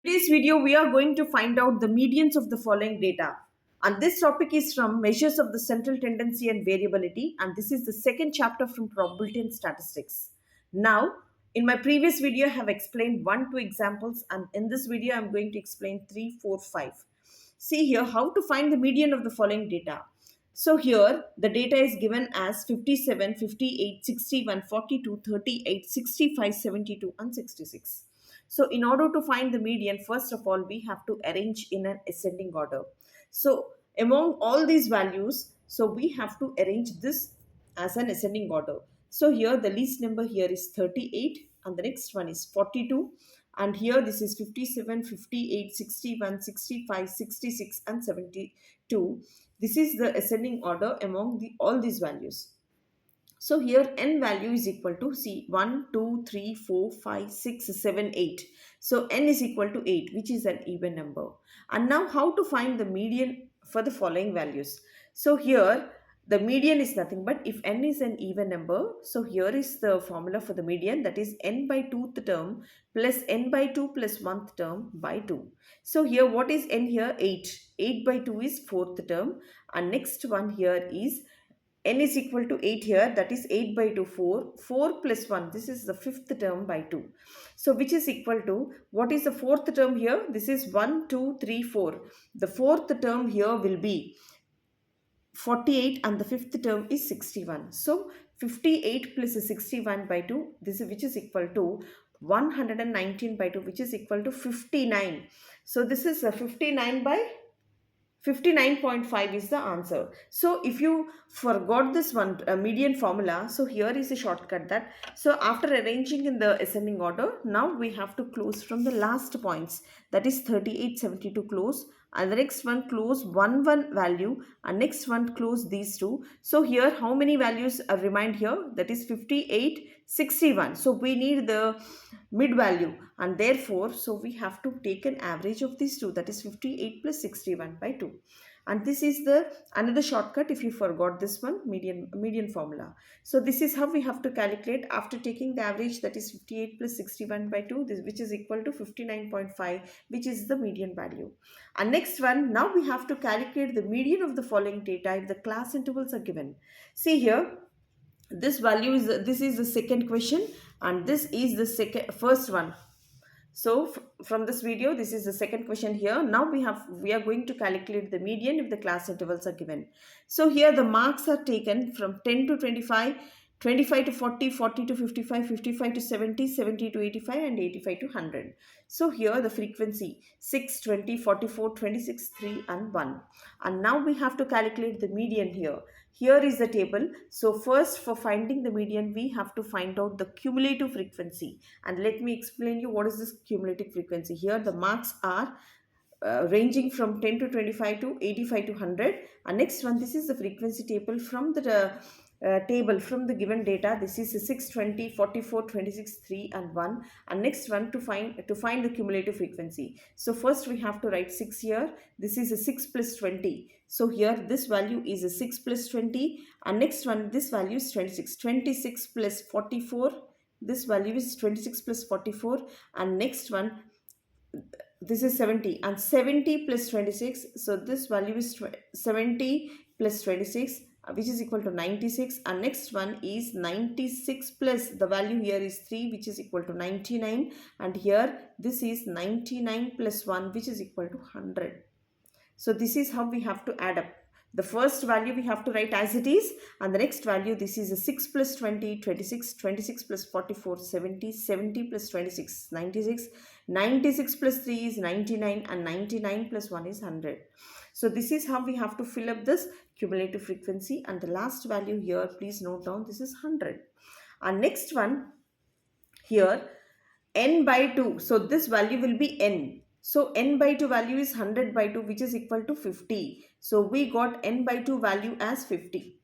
Today's video, we are going to find out the medians of the following data. And this topic is from Measures of the Central Tendency and Variability. And this is the second chapter from Probability and Statistics. Now, in my previous video, I have explained 1, 2 examples. And in this video, I'm going to explain 3, 4, 5. See here how to find the median of the following data. So here the data is given as 57, 58, 61, 42, 38, 65, 72 and 66. So in order to find the median, first of all, we have to arrange in an ascending order. So among all these values, so we have to arrange this as an ascending order. So here the least number here is 38 and the next one is 42, and here this is 57, 58, 61, 65, 66 and 72. This is the ascending order among all these values. So here n value is equal to, see, 1, 2, 3, 4, 5, 6, 7, 8. So n is equal to 8, which is an even number. And now how to find the median for the following values. So here the median is nothing but if n is an even number. So here is the formula for the median, that is n by 2th term plus n by 2 plus 1th term by 2. So here what is n here? 8. 8 by 2 is 4th term, and next one here is n is equal to 8 here, that is 8 by 2, 4. 4 plus 1, this is the 5th term by 2. So which is equal to, what is the 4th term here? This is 1, 2, 3, 4. The 4th term here will be 48 and the 5th term is 61. So 58 plus 61 by 2, this is which is equal to 119 by 2, which is equal to 59. So this is a 59 by 59.5 is the answer. So if you forgot this one median formula, so here is a shortcut that, so after arranging in the ascending order, now we have to close from the last points, that is 38, 72 close, and the next one close 1, 1 value, and next one close these two. So here how many values are remained here? That is 58, 61. So we need the mid value, and therefore so we have to take an average of these two, that is 58 plus 61 by 2. And this is the another shortcut if you forgot this one, median formula. So this is how we have to calculate after taking the average, that is 58 plus 61 by 2, this, which is equal to 59.5, which is the median value. And next one, now we have to calculate the median of the following data if the class intervals are given. See here, this value is, this is the second question, and this is the first one. So from this video, this is the second question here. Now we are going to calculate the median if the class intervals are given. So here the marks are taken from 10 to 25, 25 to 40, 40 to 55, 55 to 70, 70 to 85 and 85 to 100. So here the frequency 6, 20, 44, 26, 3 and 1. And now we have to calculate the median here. Here is the table. So first, for finding the median, we have to find out the cumulative frequency. And let me explain you what is this cumulative frequency. Here the marks are ranging from 10 to 25 to 85 to 100. And next one, this is the frequency table from the table from the given data. This is 6, 20, 44, 26, 3 and 1. And next one, to find the cumulative frequency. So first we have to write 6 here. This is a 6 plus 20. So here this value is a 6 plus 20, and next one, this value is 26. 26 plus 44, this value is 26 plus 44, and next one, this is 70, and 70 plus 26, so this value is 70 plus 26, which is equal to 96, and next one is 96 plus the value here is 3, which is equal to 99, and here this is 99 plus 1, which is equal to 100. So this is how we have to add up. The first value we have to write as it is, and the next value, this is a 6 plus 20, 26, 26 plus 44, 70, 70 plus 26, 96, 96 plus 3 is 99, and 99 plus 1 is 100. So this is how we have to fill up this cumulative frequency, and the last value here, please note down, this is 100. And next one here, n by 2. So this value will be n. So n by 2 value is 100 by 2, which is equal to 50. So we got n by 2 value as 50.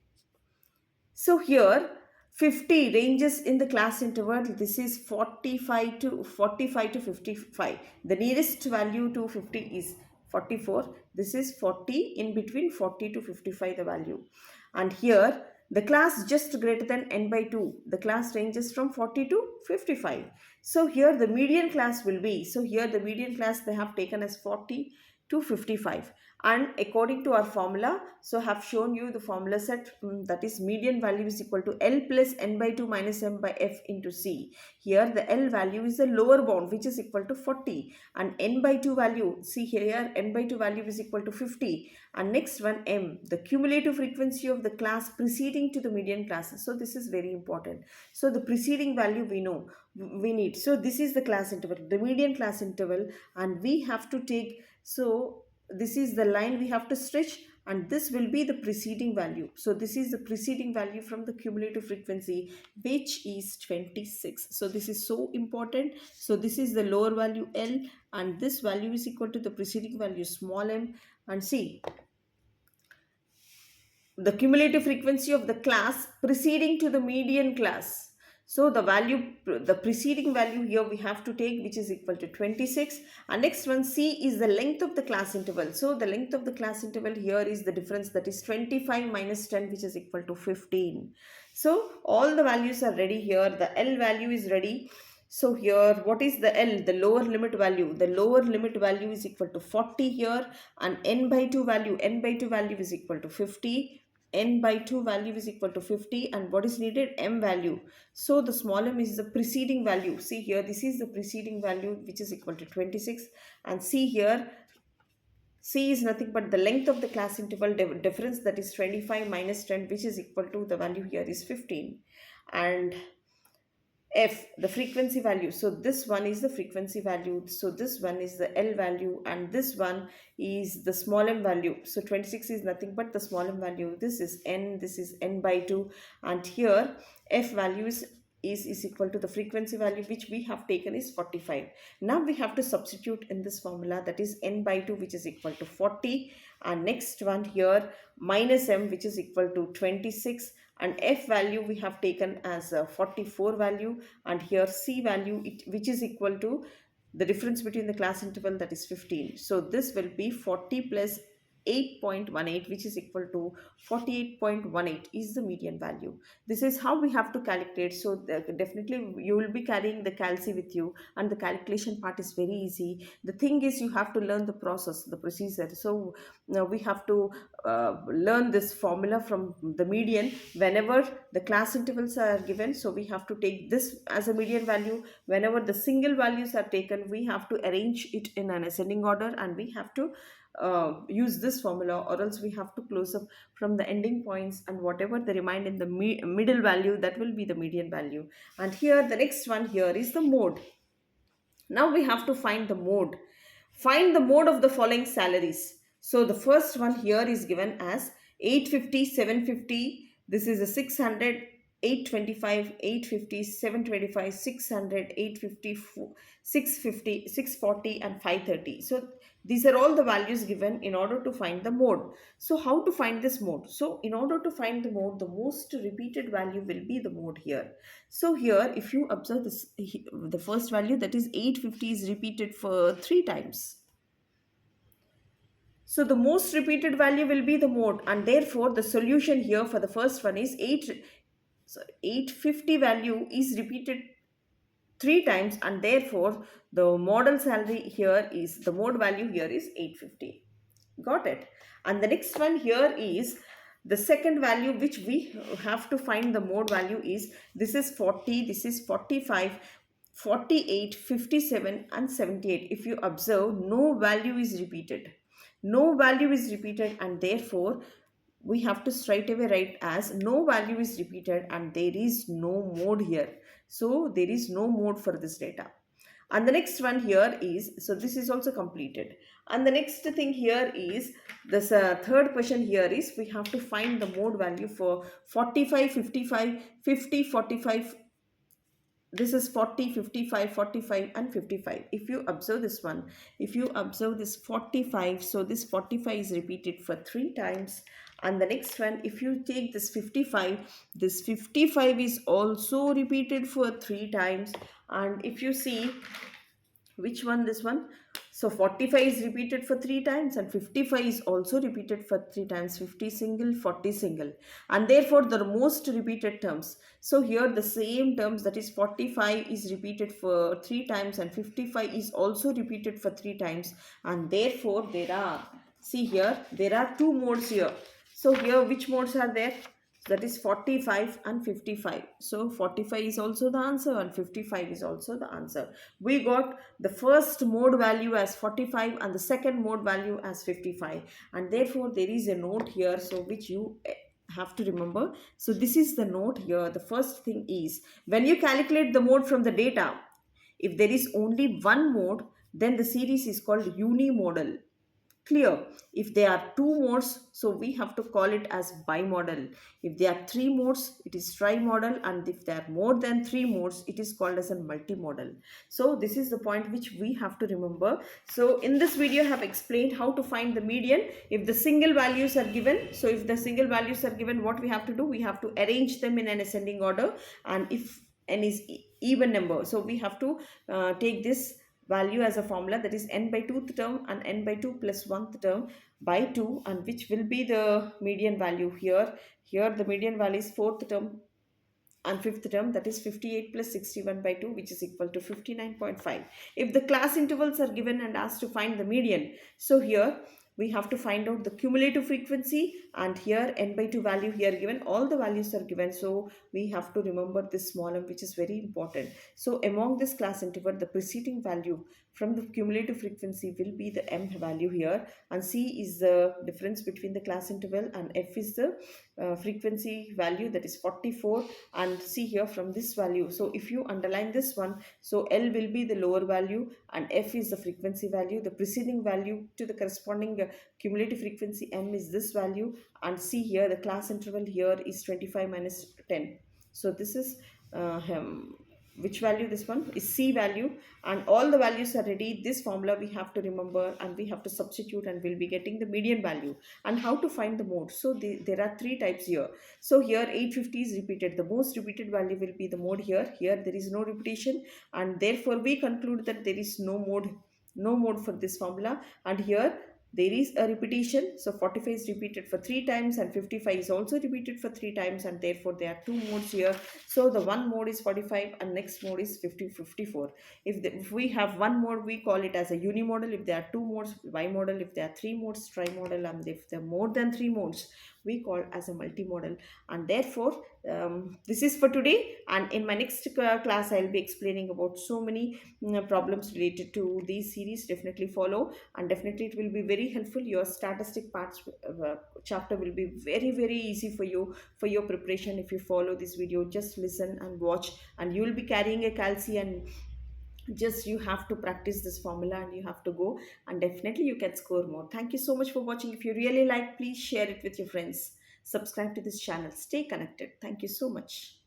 So here 50 ranges in the class interval. This is 45 to 55. The nearest value to 50 is 44. This is 40, in between 40 to 55 the value. And here the class just greater than n by 2. The class ranges from 40 to 55. So here the median class will be, so here the median class they have taken as 40 to 55. And according to our formula, so have shown you the formula set, that is median value is equal to L plus n by 2 minus m by f into c. Here the L value is the lower bound, which is equal to 40, and n by 2 value, see here n by 2 value is equal to 50. And next one, m, the cumulative frequency of the class preceding to the median classes. So this is very important. So the preceding value we know, we need. So this is the class interval, the median class interval, and we have to take, so this is the line we have to stretch, and this will be the preceding value. So this is the preceding value from the cumulative frequency, which is 26. So this is so important. So this is the lower value L, and this value is equal to the preceding value small m. And see, the cumulative frequency of the class preceding to the median class. So the value, the preceding value here we have to take, which is equal to 26. And next one, C, is the length of the class interval. So the length of the class interval here is the difference, that is 25 minus 10, which is equal to 15. So all the values are ready here. The L value is ready. So here, what is the L? The lower limit value. The lower limit value is equal to 40 here, and n by 2 value is equal to 50. N by 2 value is equal to 50, and what is needed? M value. So the small m is the preceding value. See here, this is the preceding value, which is equal to 26. And see here, C is nothing but the length of the class interval difference, that is 25 minus 10, which is equal to, the value here is 15. And F, the frequency value. So this one is the frequency value. So this one is the L value, and this one is the small m value. So 26 is nothing but the small m value. This is n by 2. And here F value is equal to the frequency value, which we have taken is 45. Now we have to substitute in this formula, that is n by 2, which is equal to 40. And next one here, minus m, which is equal to 26. And F value we have taken as a 44 value, and here C value, which is equal to the difference between the class interval, that is 15. So this will be 40 plus 8.18, which is equal to 48.18 is the median value. This is how we have to calculate. So definitely you will be carrying the calci with you, and the calculation part is very easy. The thing is, you have to learn the process, the procedure. So now we have to learn this formula from the median whenever the class intervals are given. So we have to take this as a median value. Whenever the single values are taken, we have to arrange it in an ascending order, and we have to use this formula, or else we have to close up from the ending points, and whatever they remain in the middle value, that will be the median value. And here the next one here is the mode. Now we have to find the mode. Find the mode of the following salaries. So the first one here is given as 850, 750. This is a 600, 825, 850, 725, 600, 850, 650, 640, and 530. So these are all the values given in order to find the mode. So how to find this mode? So in order to find the mode, the most repeated value will be the mode here. So here, if you observe this, the first value, that is 850, is repeated for 3 times. So the most repeated value will be the mode, and therefore the solution here for the first one is 850 value is repeated 3 times, and therefore the model salary here is, the mode value here is 850. Got it? And the next one here is the second value, which we have to find the mode value is, this is 40, this is 45, 48, 57, and 78. If you observe, no value is repeated. No value is repeated, and therefore we have to straight away write as no value is repeated, and there is no mode here. So there is no mode for this data. And the next one here is, so this is also completed. And the next thing here is, this third question here is, we have to find the mode value for 45, 55, 50, 45. This is 40, 55, 45, and 55. If you observe this one, if you observe this 45, so this 45 is repeated for 3 times. And the next one, if you take this 55, this 55 is also repeated for 3 times. And if you see which one, this one, So 45 is repeated for 3 times and 55 is also repeated for 3 times. 50 single, 40 single. And therefore the most repeated terms. So here the same terms, that is 45 is repeated for 3 times and 55 is also repeated for 3 times. And therefore there are, see here, there are two modes here. So here which modes are there? That is 45 and 55. So 45 is also the answer and 55 is also the answer. We got the first mode value as 45 and the second mode value as 55, and therefore there is a note here, so which you have to remember. So this is the note here. The first thing is, when you calculate the mode from the data, if there is only one mode, then the series is called unimodal. Clear? If there are two modes, so we have to call it as bimodal. If there are three modes, it is trimodal, and if there are more than three modes, it is called as a multimodal. So this is the point which we have to remember. So in this video I have explained how to find the median if the single values are given. So if the single values are given, what we have to do, we have to arrange them in an ascending order, and if n is even number, so we have to take this value as a formula, that is n by 2th term and n by 2 plus 1th term by 2, and which will be the median value here. Here the median value is 4th term and 5th term, that is 58 plus 61 by 2, which is equal to 59.5. If the class intervals are given and asked to find the median, so here we have to find out the cumulative frequency, and here n by 2 value here given, all the values are given, so we have to remember this small m, which is very important. So among this class interval, the preceding value from the cumulative frequency will be the m value here, and c is the difference between the class interval, and f is the frequency value, that is 44. And see here from this value, so if you underline this one, so L will be the lower value and F is the frequency value. The preceding value to the corresponding cumulative frequency M is this value, and see here the class interval here is 25 minus 10. So this is which value? This one is C value, and all the values are ready. This formula we have to remember and we have to substitute, and we'll be getting the median value. And how to find the mode? So there are three types here. So here 850 is repeated. The most repeated value will be the mode here. Here there is no repetition, and therefore we conclude that there is no mode for this formula. And here there is a repetition, so 45 is repeated for 3 times and 55 is also repeated for 3 times, and therefore there are two modes here. So the one mode is 45 and next mode is 54. If we have one mode, we call it as a unimodal. If there are two modes, bimodal. If there are three modes, trimodal. And if there are more than three modes, we call as a multimodal. And therefore this is for today, and in my next class I'll be explaining about so many problems related to these series. Definitely follow, and definitely it will be very helpful. Your statistic parts chapter will be very easy for you, for your preparation. If you follow this video, just listen and watch, and you will be carrying a calci, and just you have to practice this formula and you have to go, and definitely you can score more. Thank you so much for watching. If you really like, please share it with your friends. Subscribe to this channel. Stay connected. Thank you so much.